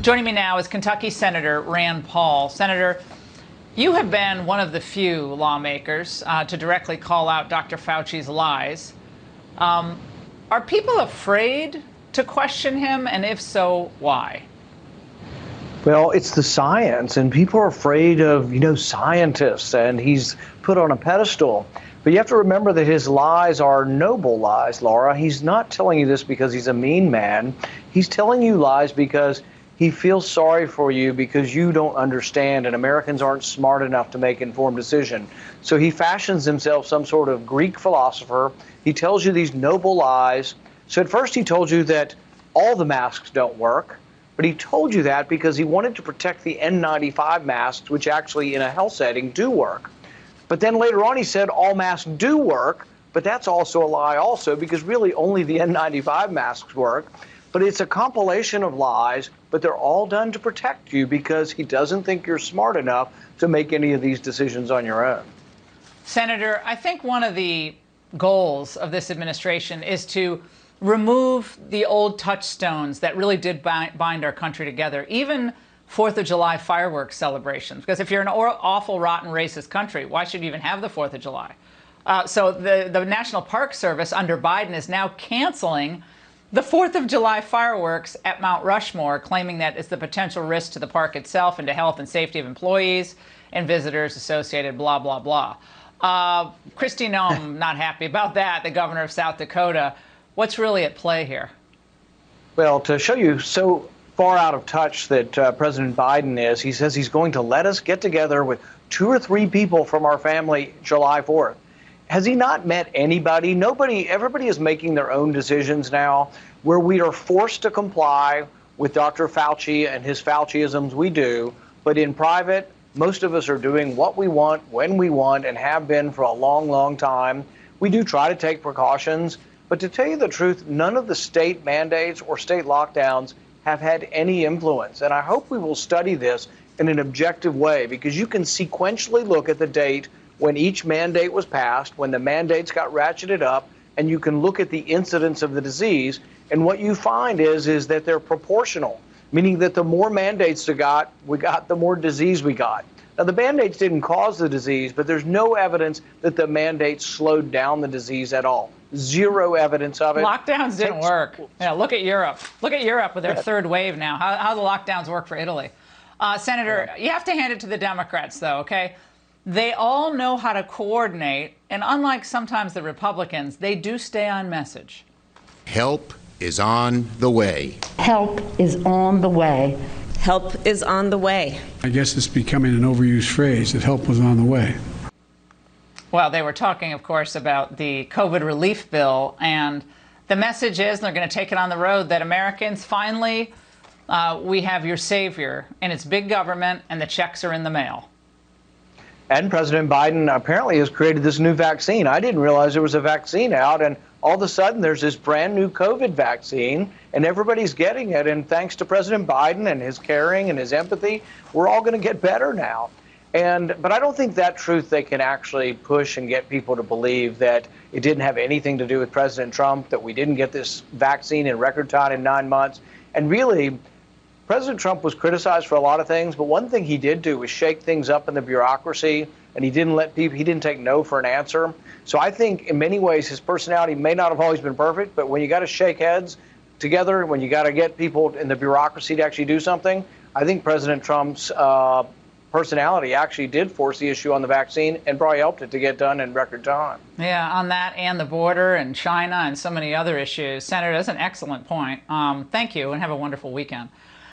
Joining me now is Kentucky Senator Rand Paul. Senator, you have been one of the few lawmakers to directly call out Dr. Fauci's lies. Are people afraid to question him? And if so, why? Well, it's the science, and people are afraid of, scientists, and he's put on a pedestal. But you have to remember that his lies are noble lies, Laura. He's not telling you this because he's a mean man. He's telling you lies because he feels sorry for you because you don't understand, and Americans aren't smart enough to make informed decisions. So he fashions himself some sort of Greek philosopher. He tells you these noble lies. So at first he told you that all the masks don't work, but he told you that because he wanted to protect the N95 masks, which actually in a health setting do work. But then later on he said all masks do work, but that's also a lie also, because really only the N95 masks work. But it's a compilation of lies, but they're all done to protect you because he doesn't think you're smart enough to make any of these decisions on your own. Senator, I think one of the goals of this administration is to remove the old touchstones that really did bind our country together, even 4th of July fireworks celebrations. Because if you're an awful, rotten, racist country, why should you even have the 4th of July? So the National Park Service under Biden is now canceling the 4th of July fireworks at Mount Rushmore, claiming that it's the potential risk to the park itself and to health and safety of employees and visitors associated, blah, blah, blah. Kristi Noem, not happy about that, the governor of South Dakota. What's really at play here? Well, to show you so far out of touch that President Biden is, he says he's going to let us get together with 2 or 3 people from our family July 4th. Has he not met anybody? Nobody. Everybody is making their own decisions now, where we are forced to comply with Dr. Fauci and his Fauciisms. We do. But in private, most of us are doing what we want, when we want, and have been for a long, long time. We do try to take precautions. But to tell you the truth, none of the state mandates or state lockdowns have had any influence. And I hope we will study this in an objective way, because you can sequentially look at the date when each mandate was passed, when the mandates got ratcheted up, and you can look at the incidence of the disease. And what you find is that they're proportional, meaning that the more mandates we got, the more disease we got. Now, the mandates didn't cause the disease, but there's no evidence that the mandates slowed down the disease at all. Zero evidence of it. Lockdowns didn't work. Yeah, look at Europe. Look at Europe with their third wave now. How the lockdowns work for Italy. Senator, you have to hand it to the Democrats, though, okay? They all know how to coordinate, and unlike sometimes the Republicans, they do stay on message. Help is on the way. Help is on the way. Help is on the way. I guess it's becoming an overused phrase that help was on the way. Well, they were talking, of course, about the COVID relief bill, and the message is, and they're going to take it on the road, that Americans, finally, we have your savior, and it's big government, and the checks are in the mail. And President Biden apparently has created this new vaccine. I didn't realize there was a vaccine out, and all of a sudden there's this brand new COVID vaccine, and everybody's getting it. And thanks to President Biden and his caring and his empathy, we're all going to get better now. But I don't think that truth they can actually push and get people to believe that it didn't have anything to do with President Trump, that we didn't get this vaccine in record time in 9 months. And really, President Trump was criticized for a lot of things, but one thing he did do was shake things up in the bureaucracy, and he didn't take no for an answer. So I think in many ways his personality may not have always been perfect, but when you got to shake heads together, when you got to get people in the bureaucracy to actually do something, I think President Trump's personality actually did force the issue on the vaccine and probably helped it to get done in record time. Yeah, on that and the border and China and so many other issues. Senator, that's an excellent point. Thank you, and have a wonderful weekend.